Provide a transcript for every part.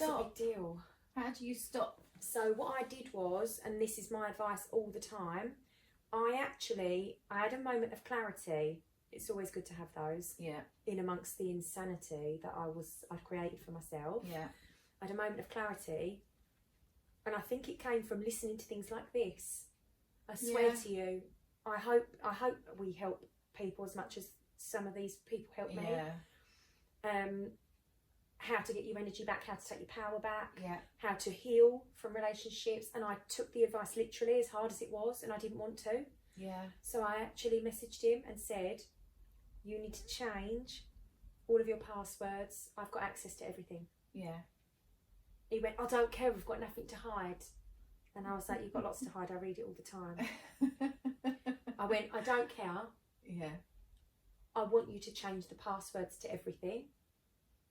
stop? It's a big deal. How do you stop? So what I did was, and this is my advice all the time, I had a moment of clarity. It's always good to have those. Yeah. In amongst the insanity that I'd created for myself. Yeah. I had a moment of clarity, and I think it came from listening to things like this. I swear to you, I hope we help people as much as some of these people help me. How to get your energy back, how to take your power back, how to heal from relationships. And I took the advice literally, as hard as it was, and I didn't want to. Yeah. So I actually messaged him and said, you need to change all of your passwords. I've got access to everything. Yeah. He went, I don't care, we've got nothing to hide. And I was like, you've got lots to hide, I read it all the time. I went, I don't care. Yeah. I want you to change the passwords to everything.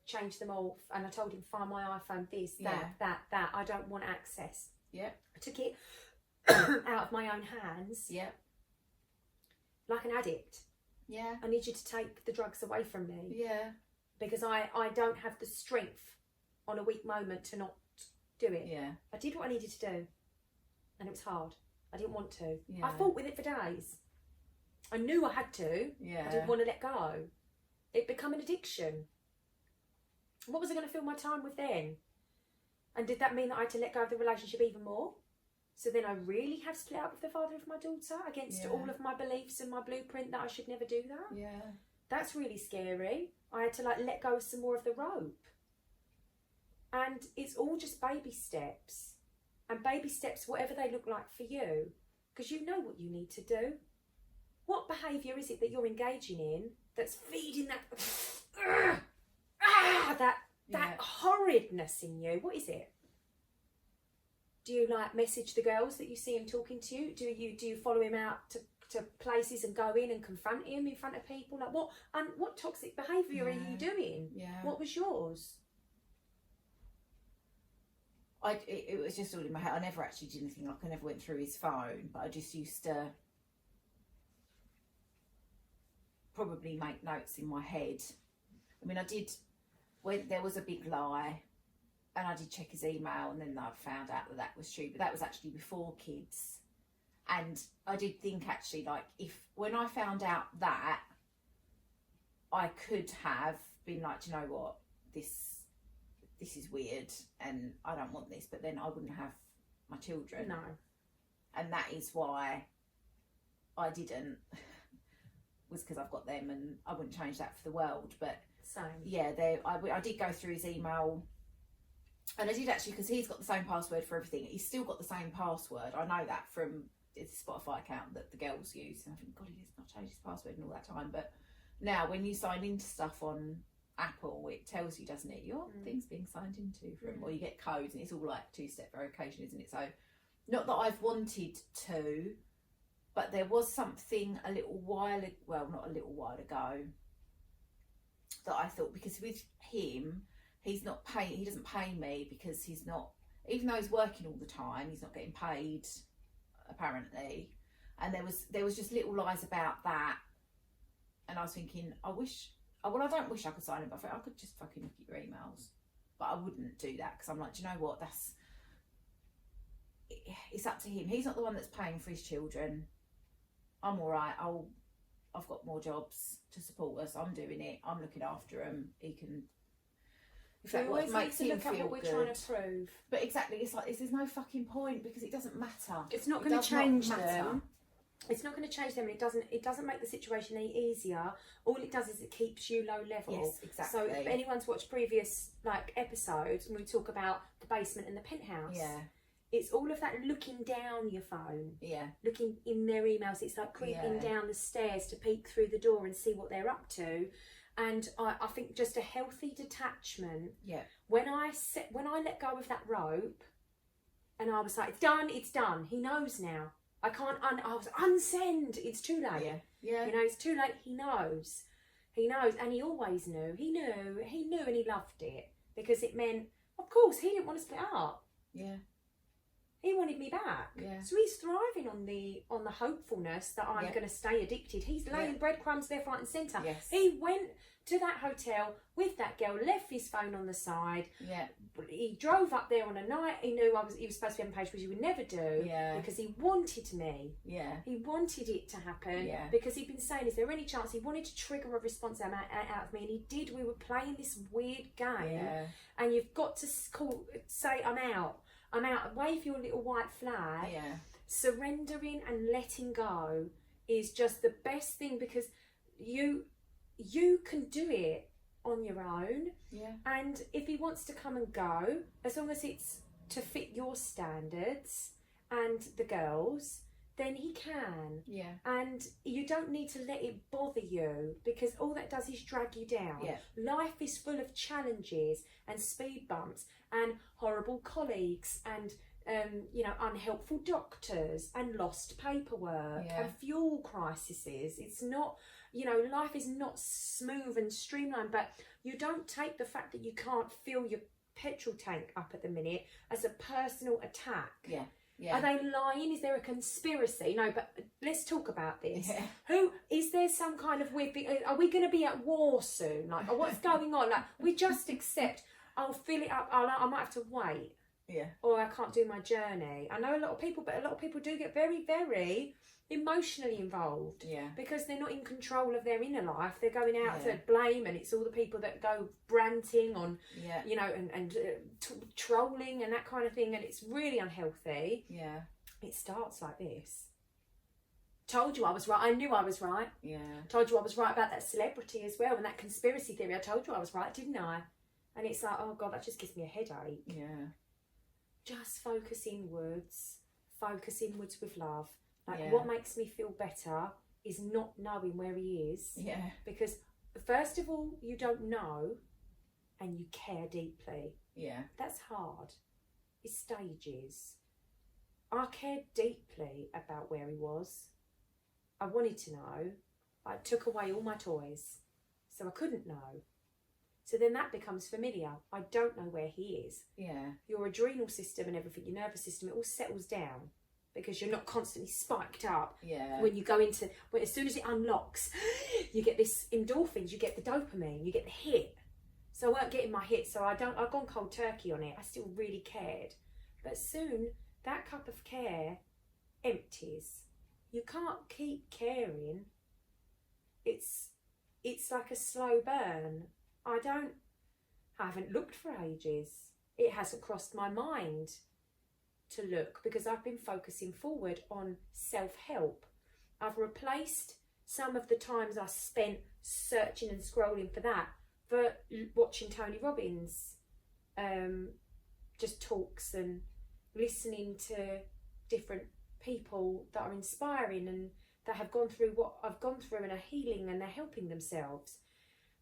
Change them all. And I told him, find my iPhone, this, that. I don't want access. Yeah. I took it out of my own hands. Yeah. Like an addict. Yeah. I need you to take the drugs away from me. Yeah. Because I don't have the strength on a weak moment to not do it. Yeah. I did what I needed to do. And it was hard. I didn't want to. Yeah. I fought with it for days. I knew I had to. Yeah. I didn't want to let go. It became an addiction. What was I going to fill my time with then? And did that mean that I had to let go of the relationship even more? So then I really have split up with the father of my daughter against all of my beliefs and my blueprint that I should never do that? Yeah. That's really scary. I had to let go of some more of the rope. And it's all just baby steps. And baby steps, whatever they look like for you, because you know what you need to do. What behaviour is it that you're engaging in that's feeding that horridness in you? What is it? Do you message the girls that you see him talking to you? Do you follow him out to places and go in and confront him in front of people? What toxic behaviour are you doing? Yeah. What was yours? It was just all in my head. I never actually did anything. I never went through his phone, but I just used to probably make notes in my head. I mean, I did when there was a big lie, and I did check his email, and then I found out that was true. But that was actually before kids, and I did think actually, when I found out that, I could have been like, do you know what, this is weird and I don't want this, but then I wouldn't have my children. No. And that is why I didn't, was because I've got them, and I wouldn't change that for the world. But same. Yeah, I did go through his email, and I did actually, because he's got the same password for everything. He's still got the same password. I know that from his Spotify account that the girls use. And I think, God, he has not changed his password in all that time. But now when you sign into stuff on Apple, it tells you, doesn't it, your thing's being signed into from, or you get codes, and it's all two-step verification, isn't it? So not that I've wanted to, but there was something not a little while ago that I thought, because with him, he doesn't pay me because he's not, even though he's working all the time, he's not getting paid apparently. And there was just little lies about that, and I was thinking, I don't wish I could sign it, but I could just fucking look at your emails. But I wouldn't do that, because I'm like, do you know what? It's up to him. He's not the one that's paying for his children. I'm all right. I've got more jobs to support us. I'm doing it. I'm looking after him. He can. If that what makes him feel good. What we're trying to prove. But exactly, it's like there's no fucking point, because it doesn't matter. It's not going to change them. It's not going to change them. It doesn't make the situation any easier. All it does is it keeps you low level. Yes, exactly. So if anyone's watched previous episodes, when we talk about the basement and the penthouse, it's all of that looking down your phone, looking in their emails. It's like creeping down the stairs to peek through the door and see what they're up to. And I think just a healthy detachment. Yeah. When I let go of that rope, and I was like, it's done. He knows now. I can't. I was unsend. It's too late. Yeah. You know, it's too late. He knows, and he always knew. He knew, and he loved it, because it meant, of course, he didn't want to split up. Yeah. He wanted me back. Yeah. So he's thriving on the hopefulness that I'm going to stay addicted. He's laying breadcrumbs left, right and centre. Yes. He went to that hotel with that girl, left his phone on the side. Yeah. He drove up there on a night he knew he was supposed to be on the page, which he would never do. Yeah. Because he wanted me. Yeah. He wanted it to happen. Yeah. Because he'd been saying, is there any chance? He wanted to trigger a response out of me, and he did. We were playing this weird game. Yeah. And you've got to say, I'm out. I'm out. Wave your little white flag. Yeah. Surrendering and letting go is just the best thing, because you can do it on your own. Yeah. And if he wants to come and go, as long as it's to fit your standards and the girls, then he can. Yeah. And you don't need to let it bother you, because all that does is drag you down. Yeah. Life is full of challenges and speed bumps and horrible colleagues and unhelpful doctors and lost paperwork and fuel crises. It's not, life is not smooth and streamlined, but you don't take the fact that you can't fill your petrol tank up at the minute as a personal attack. Yeah. Yeah. Are they lying? Is there a conspiracy? No, but let's talk about this. Yeah. Who is there? Some kind of weird thing? Are we going to be at war soon? Like, what's going on? Like, we just accept. I'll fill it up. I might have to wait. Yeah. Or I can't do my journey. I know a lot of people, but a lot of people do get very, very emotionally involved. Yeah. Because they're not in control of their inner life. They're going out to blame, and it's all the people that go ranting on, and trolling and that kind of thing, and it's really unhealthy. Yeah. It starts like this. Told you I was right. I knew I was right. Yeah. Told you I was right about that celebrity as well, and that conspiracy theory. I told you I was right, didn't I? And it's like, oh God, that just gives me a headache. Yeah. Just focus inwards with love. Like, what makes me feel better is not knowing where he is. Yeah. Because first of all, you don't know, and you care deeply. Yeah. That's hard. It's stages. I cared deeply about where he was. I wanted to know. I took away all my toys, so I couldn't know. So then that becomes familiar. I don't know where he is. Yeah. Your adrenal system and everything, your nervous system, it all settles down, because you're not constantly spiked up. Yeah. When you go into, as soon as it unlocks, you get this endorphins, you get the dopamine, you get the hit. So I weren't getting my hit, so I've gone cold turkey on it. I still really cared. But soon, that cup of care empties. You can't keep caring. It's like a slow burn. I haven't looked for ages. It hasn't crossed my mind to look, because I've been focusing forward on self-help. I've replaced some of the times I spent searching and scrolling for that for watching Tony Robbins just talks and listening to different people that are inspiring and that have gone through what I've gone through and are healing, and they're helping themselves.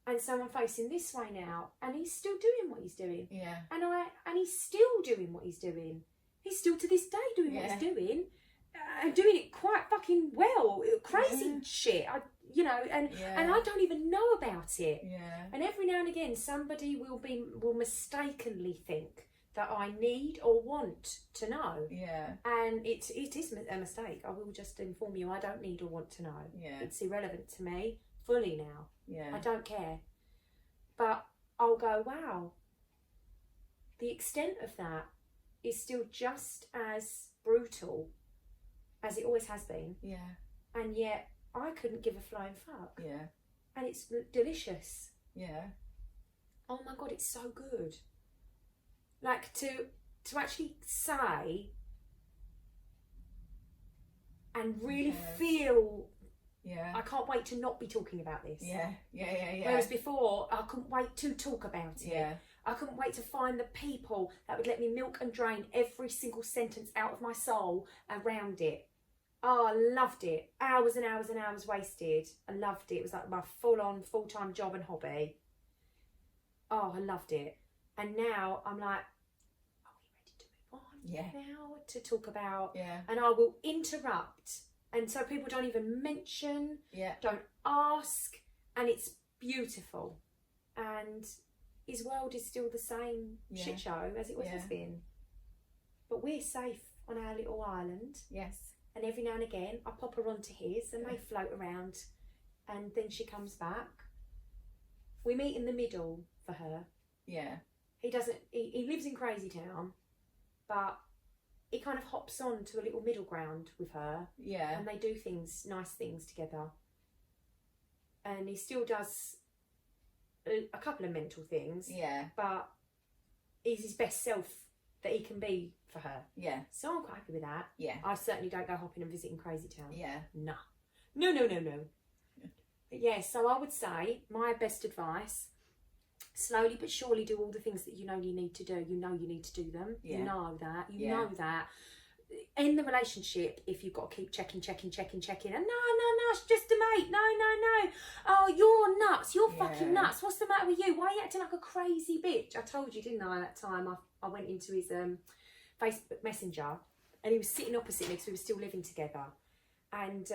And so I'm facing this way now, and he's still doing what he's doing. Yeah. And he's still doing what he's doing. He's still to this day doing what he's doing, and doing it quite fucking well. Crazy shit. And I don't even know about it. Yeah. And every now and again, somebody will mistakenly think that I need or want to know. Yeah. And it is a mistake. I will just inform you, I don't need or want to know. Yeah. It's irrelevant to me fully now. Yeah. I don't care. But I'll go, wow, the extent of that is still just as brutal as it always has been. Yeah. And yet I couldn't give a flying fuck. Yeah. And it's delicious. Yeah. Oh my God, it's so good. Like to actually say and really feel, I can't wait to not be talking about this. Yeah. Whereas before, I couldn't wait to talk about it. Yeah. I couldn't wait to find the people that would let me milk and drain every single sentence out of my soul around it. Oh, I loved it. Hours and hours and hours wasted. I loved it. It was like my full-on, full-time job and hobby. Oh, I loved it. And now I'm like, are we ready to move on now to talk about? Yeah. And I will interrupt. And so people don't even mention, don't ask. And it's beautiful. And his world is still the same shit show as it always has been. But we're safe on our little island. Yes. And every now and again, I pop her onto his and they float around. And then she comes back. We meet in the middle for her. Yeah. He lives in Crazy Town, but he kind of hops on to a little middle ground with her. Yeah. And they do nice things together. And he still does a couple of mental things. Yeah. But he's his best self that he can be for her. Yeah. So I'm quite happy with that. Yeah. I certainly don't go hopping and visiting Crazy Town. Yeah. No. No. But yeah, so I would say my best advice, slowly but surely do all the things that you know you need to do. You know you need to do them. Yeah. You know that. You know that. In the relationship, if you've got to keep checking, and no, it's just a mate. No. Oh, you're nuts. You're fucking nuts. What's the matter with you? Why are you acting like a crazy bitch? I told you, didn't I, that time I went into his Facebook Messenger and he was sitting opposite me because we were still living together. And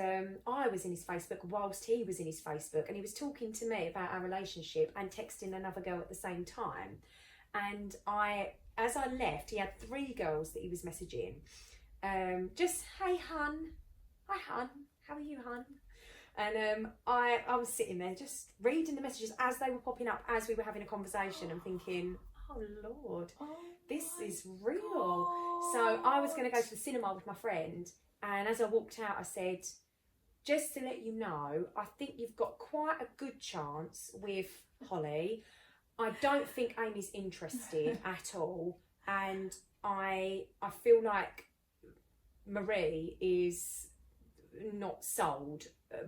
I was in his Facebook whilst he was in his Facebook, and he was talking to me about our relationship and texting another girl at the same time. And as I left, he had 3 girls that he was messaging. Just, hey hun, hi hun, how are you hun? And I was sitting there just reading the messages as they were popping up as we were having a conversation and thinking, oh Lord, this is real. God. So I was going to go to the cinema with my friend, and as I walked out I said, just to let you know, I think you've got quite a good chance with Holly. I don't think Amy's interested at all, and I feel like Marie is not sold,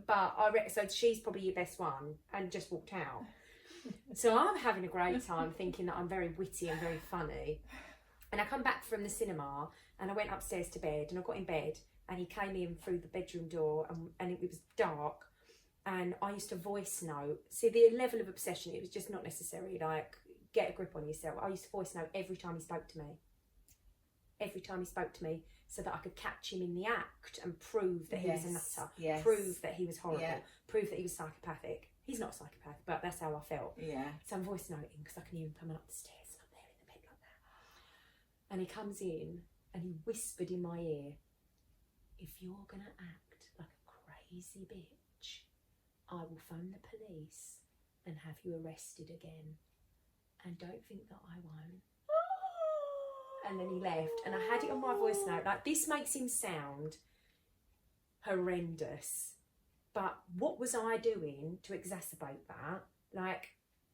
but so she's probably your best one, and just walked out. So I'm having a great time thinking that I'm very witty and very funny. And I come back from the cinema and I went upstairs to bed, and I got in bed and he came in through the bedroom door, and it was dark, and I used to voice note. See, the level of obsession, it was just not necessary. Like, get a grip on yourself. I used to voice note every time he spoke to me. Every time he spoke to me, so that I could catch him in the act and prove that he was a nutter, prove that he was horrible, prove that he was psychopathic. He's not a psychopath, but that's how I felt. Yeah. So I'm voice noting because I can hear him coming up the stairs, and I'm there in the bed like that. And he comes in and he whispered in my ear, if you're going to act like a crazy bitch, I will phone the police and have you arrested again. And don't think that I won't. And then he left, and I had it on my voice note. Like, this makes him sound horrendous, but what was I doing to exacerbate that? Like,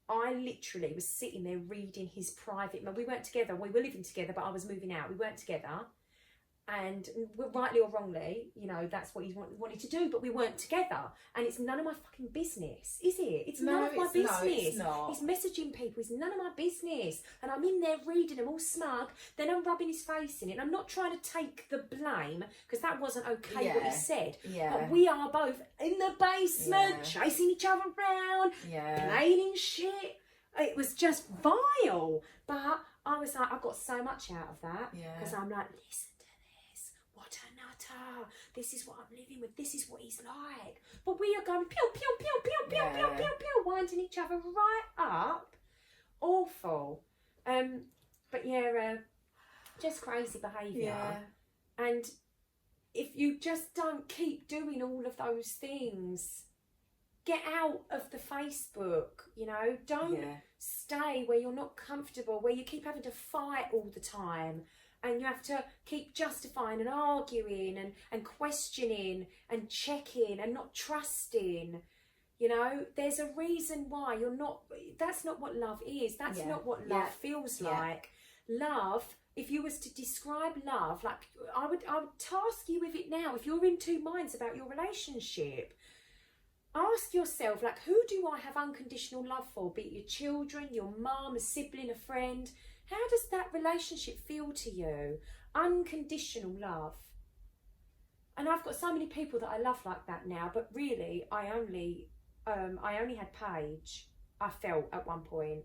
I literally was sitting there reading his private. We weren't together. We were living together, but I was moving out. We weren't together, and rightly or wrongly, you know, that's what he wanted to do, but we weren't together, and it's none of my fucking business, is it? It's none of my business. No, it's not. He's messaging people, it's none of my business, and I'm in there reading them all smug, then I'm rubbing his face in it, and I'm not trying to take the blame, because that wasn't okay what he said, but we are both in the basement, chasing each other around, playing shit. It was just vile, but I was like, I got so much out of that, because I'm like, listen, what a nutter, this is what I'm living with, this is what he's like. But we are going pew, pew, pew, pew, pew, pew, pew, pew, winding each other right up. Awful. But just crazy behaviour. And if you just don't keep doing all of those things, get out of the Facebook, you know, don't stay where you're not comfortable, where you keep having to fight all the time. And you have to keep justifying and arguing and questioning and checking and not trusting. You know, there's a reason why you're not, that's not what love is. That's not what love feels like. Love, if you was to describe love, like I would task you with it now. If you're in 2 minds about your relationship, ask yourself, like, who do I have unconditional love for? Be it your children, your mum, a sibling, a friend. How does that relationship feel to you? Unconditional love. And I've got so many people that I love like that now, but really, I only had Paige. I felt at one point,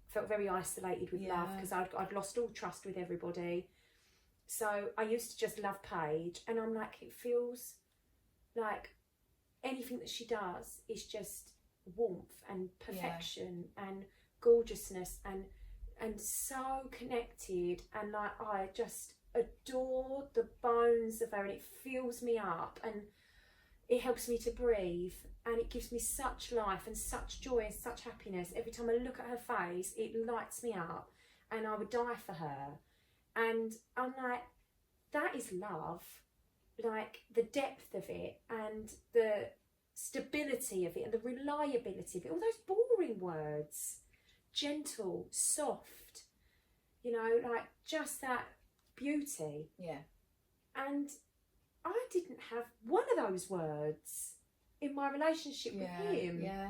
felt very isolated with love, because I'd lost all trust with everybody. So I used to just love Paige, and I'm like, it feels like anything that she does is just warmth and perfection and gorgeousness and so connected, and like adore the bones of her, and it fills me up, and it helps me to breathe, and it gives me such life and such joy and such happiness. Every time I look at her face, it lights me up, and I would die for her. And I'm like, that is love. Like, the depth of it and the stability of it and the reliability of it, all those boring words, gentle, soft, you know, like just that beauty. Yeah. And I didn't have one of those words in my relationship with him. Yeah.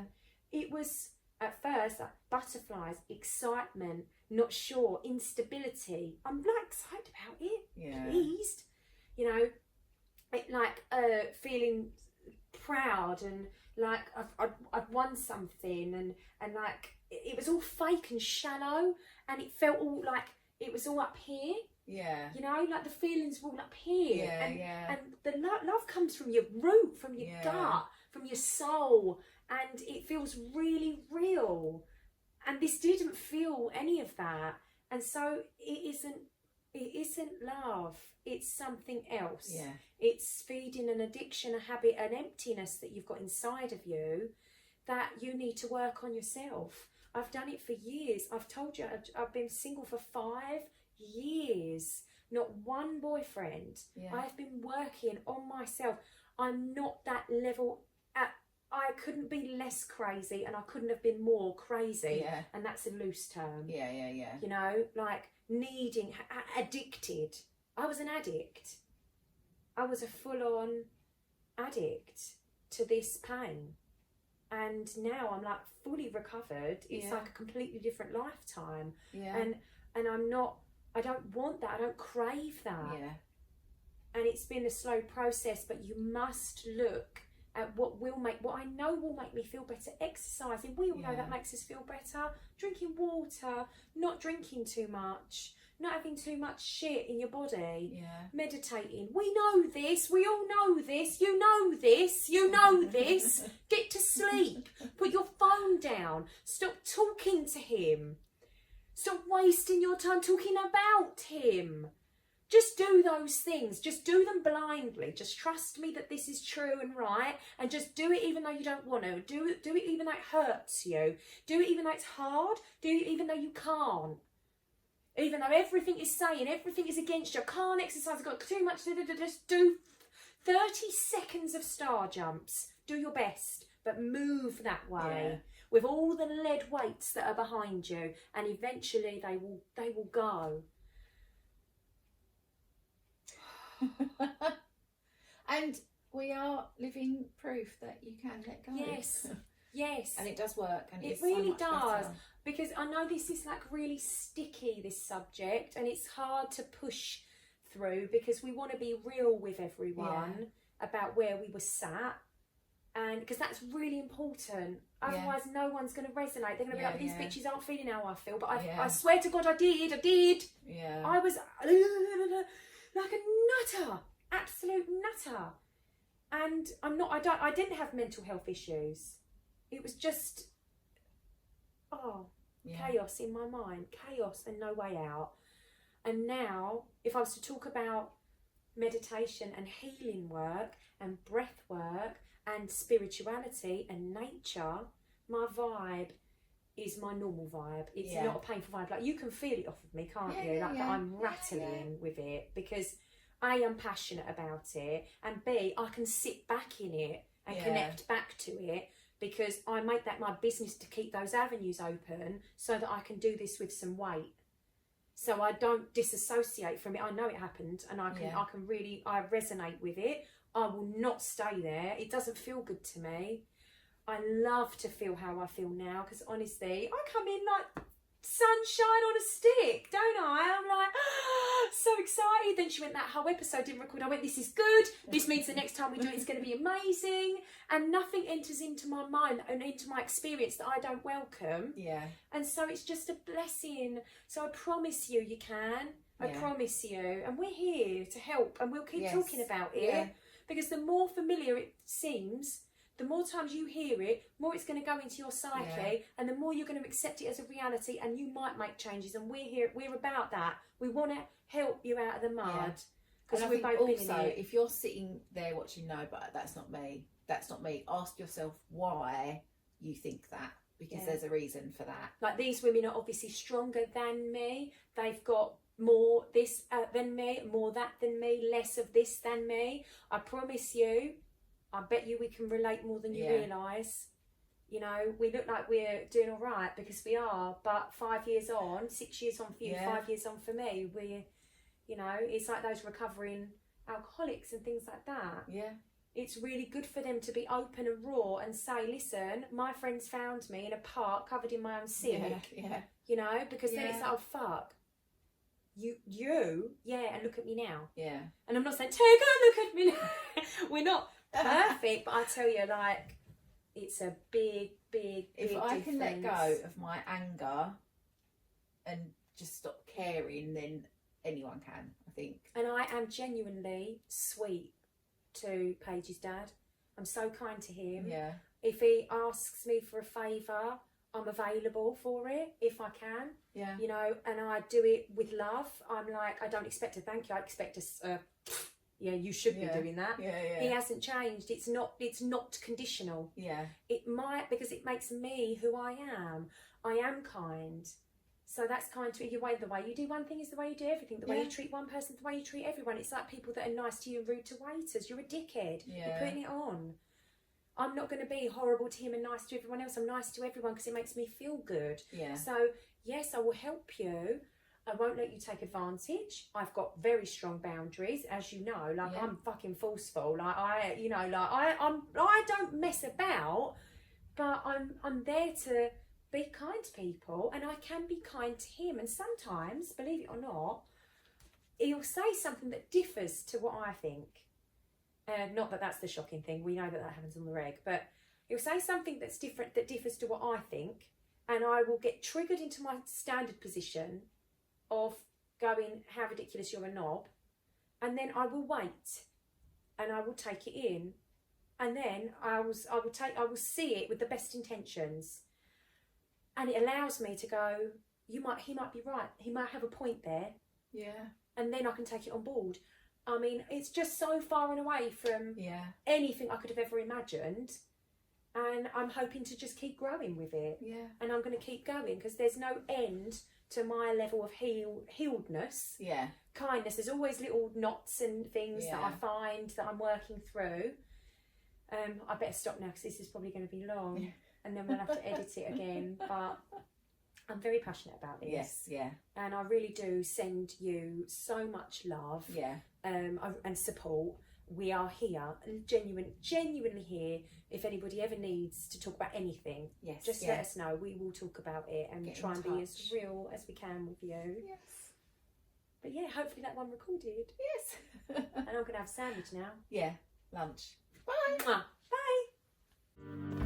It was at first like butterflies, excitement, not sure, instability. I'm like excited about it, pleased, you know, it, like feeling proud and like I'd won something, and like it was all fake and shallow, and it felt all like it was all up here. Yeah. You know, like the feelings were all up here. Yeah, and the love comes from your root, from your gut, from your soul, and it feels really real. And this didn't feel any of that. And so it isn't love. It's something else. Yeah. It's feeding an addiction, a habit, an emptiness that you've got inside of you that you need to work on yourself. I've done it for years. I've told you, I've been single for 5 years, not one boyfriend. I've been working on myself. I'm not that level. I couldn't be less crazy, and I couldn't have been more crazy. And that's a loose term. You know, like needing, addicted. I was an addict. I was a full-on addict to this pain. And now I'm like fully recovered. It's like a completely different lifetime. And I'm not, I don't want that. I don't crave that. And it's been a slow process, but you must look at what I know will make me feel better. Exercising, we all know that makes us feel better. Drinking water, not drinking too much, not having too much shit in your body. Meditating, we know this, we all know this, you know this, you know this. Get to sleep, put your phone down, stop talking to him, stop wasting your time talking about him. Just do those things. Just do them blindly. Just trust me that this is true and right, and just do it even though you don't want to. Do it even though it hurts you. Do it even though it's hard. Do it even though you can't. Even though everything is saying, everything is against you. Can't exercise, I've got too much. Just do 30 seconds of star jumps. Do your best, but move that way. With all the lead weights that are behind you, and eventually they will go. And we are living proof that you can let go. Yes. And it does work. And it really does. Because I know this is like really sticky, this subject, and it's hard to push through because we want to be real with everyone about where we were sat. And because that's really important. Otherwise, no one's going to resonate. They're going to be like, these bitches aren't feeling how I feel. But I swear to God, I did. I was like a nutter, absolute nutter. And I didn't have mental health issues. It was just, chaos in my mind, chaos and no way out. And now, if I was to talk about meditation and healing work and breath work and spirituality and nature, my vibe is my normal vibe. It's not a painful vibe. Like, you can feel it off of me, can't you? Like that I'm rattling with it because A, I'm passionate about it, and B, I can sit back in it and connect back to it because I make that my business to keep those avenues open so that I can do this with some weight. So I don't disassociate from it. I know it happened, and I can really, I resonate with it. I will not stay there. It doesn't feel good to me. I love to feel how I feel now because honestly, I come in like sunshine on a stick, don't I? I'm like, so excited. Then she went, that whole episode didn't record. I went, this is good. This means the next time we do it, it's going to be amazing. And nothing enters into my mind and into my experience that I don't welcome. And so it's just a blessing. So I promise you, you can. I promise you. And we're here to help, and we'll keep talking about it. Because the more familiar it seems, the more times you hear it, more it's going to go into your psyche, and the more you're going to accept it as a reality, and you might make changes. And we're about that. We want to help you out of the mud. Because we've both been in it. If you're sitting there watching, no, but that's not me. That's not me. Ask yourself why you think that, because there's a reason for that. Like, these women are obviously stronger than me. They've got more this than me, more that than me, less of this than me. I promise you, I bet you we can relate more than you realise. You know, we look like we're doing all right because we are, but 5 years on, 6 years on for you, 5 years on for me, we're, you know, it's like those recovering alcoholics and things like that. Yeah. It's really good for them to be open and raw and say, listen, my friends found me in a park covered in my own sick. Yeah. You know, because then it's like, oh, fuck. You, and look at me now. Yeah. And I'm not saying, take a look at me now. We're not perfect, but I tell you, like, it's a big if I difference. can let go of my anger and just stop caring, then anyone can, I think. And I am genuinely sweet to Paige's dad. I'm so kind to him. Yeah. If he asks me for a favour, I'm available for it if I can. Yeah. You know, and I do it with love. I'm like, I don't expect a thank you. I expect a yeah, you should be doing that. Yeah. He hasn't changed. It's not conditional. Yeah. It might, because it makes me who I am. I am kind. So that's kind to you. The way you do one thing is the way you do everything. The way you treat one person is the way you treat everyone. It's like people that are nice to you and rude to waiters. You're a dickhead. Yeah. You're putting it on. I'm not going to be horrible to him and nice to everyone else. I'm nice to everyone because it makes me feel good. Yeah. So, yes, I will help you. I won't let you take advantage. I've got very strong boundaries, as you know. Like, I'm fucking forceful. Like, I don't mess about, but I'm there to be kind to people, and I can be kind to him. And sometimes, believe it or not, he'll say something that differs to what I think. Not that that's the shocking thing. We know that happens on the reg, but he'll say something that's different, that differs to what I think, and I will get triggered into my standard position of going, how ridiculous, you're a knob, and then I will wait, and I will take it in, and then I will see it with the best intentions, and it allows me to go, he might be right, he might have a point there, and then I can take it on board. I mean, it's just so far and away from anything I could have ever imagined, and I'm hoping to just keep growing with it, and I'm going to keep going, because there's no end to my level of healedness. Kindness, there's always little knots and things that I find that I'm working through. I better stop now, because this is probably going to be long, and then we'll have to edit it again, but I'm very passionate about this. And I really do send you so much love and support. We are here, genuinely here. If anybody ever needs to talk about anything, just let us know. We will talk about it and try and be as real as we can with you. But yeah, hopefully that one recorded. And I'm going to have a sandwich now. Lunch. Bye. Bye.